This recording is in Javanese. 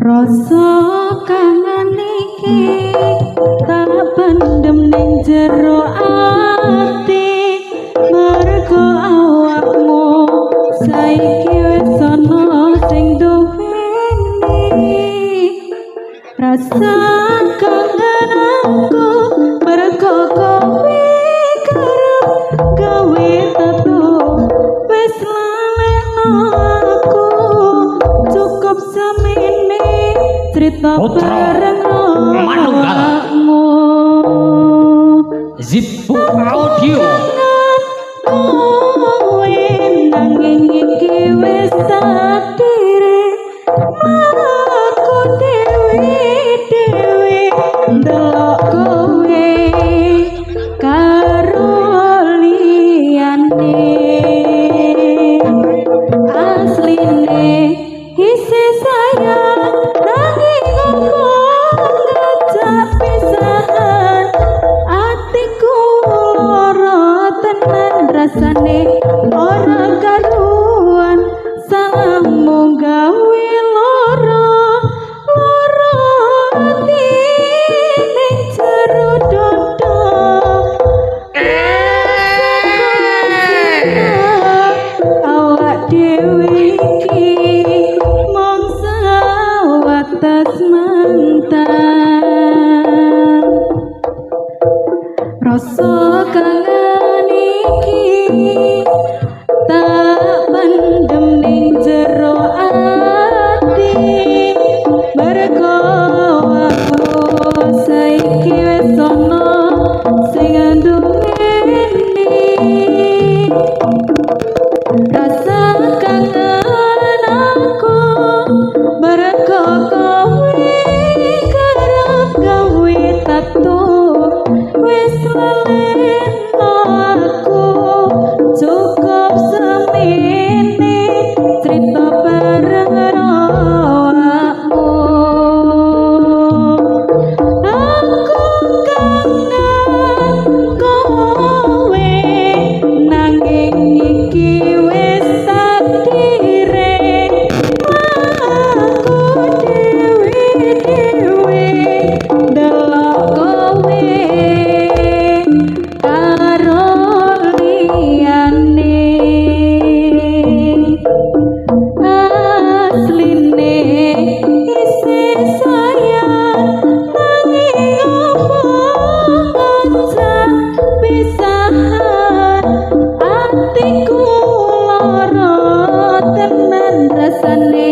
Rasa kangen iki tak pendem ning jero ati mergo awakmu saiki wis ana sing duweni rasa kangen aku mergo kowe kerep gawe tato wis lalekno aku cukup semene cerita bareng awakmu Zip Audio kowe nanging iki wis takdire aku dewe ndelok kowe karo liyane asline isih sayang nanging ngomong ngajak pisahan atiku lara tenan rasane ora karuan salamu gawe lara ati ning jero dodo awak dhewe iki mangsa wates mantan rasa kangen iki tak pendem ning jero ati mergo aku saiki wis ana sing nduweni rasa kangen aku mergo kowe kerep gawe tato wis lalekno aku cukup semene cerita bareng awakmu aku kangen kowe nanging iki wis takdire aku dewe ndelok kowe karo liyane asline isih sayang nanging omong ngajak pisahan atiku lara tenan rasane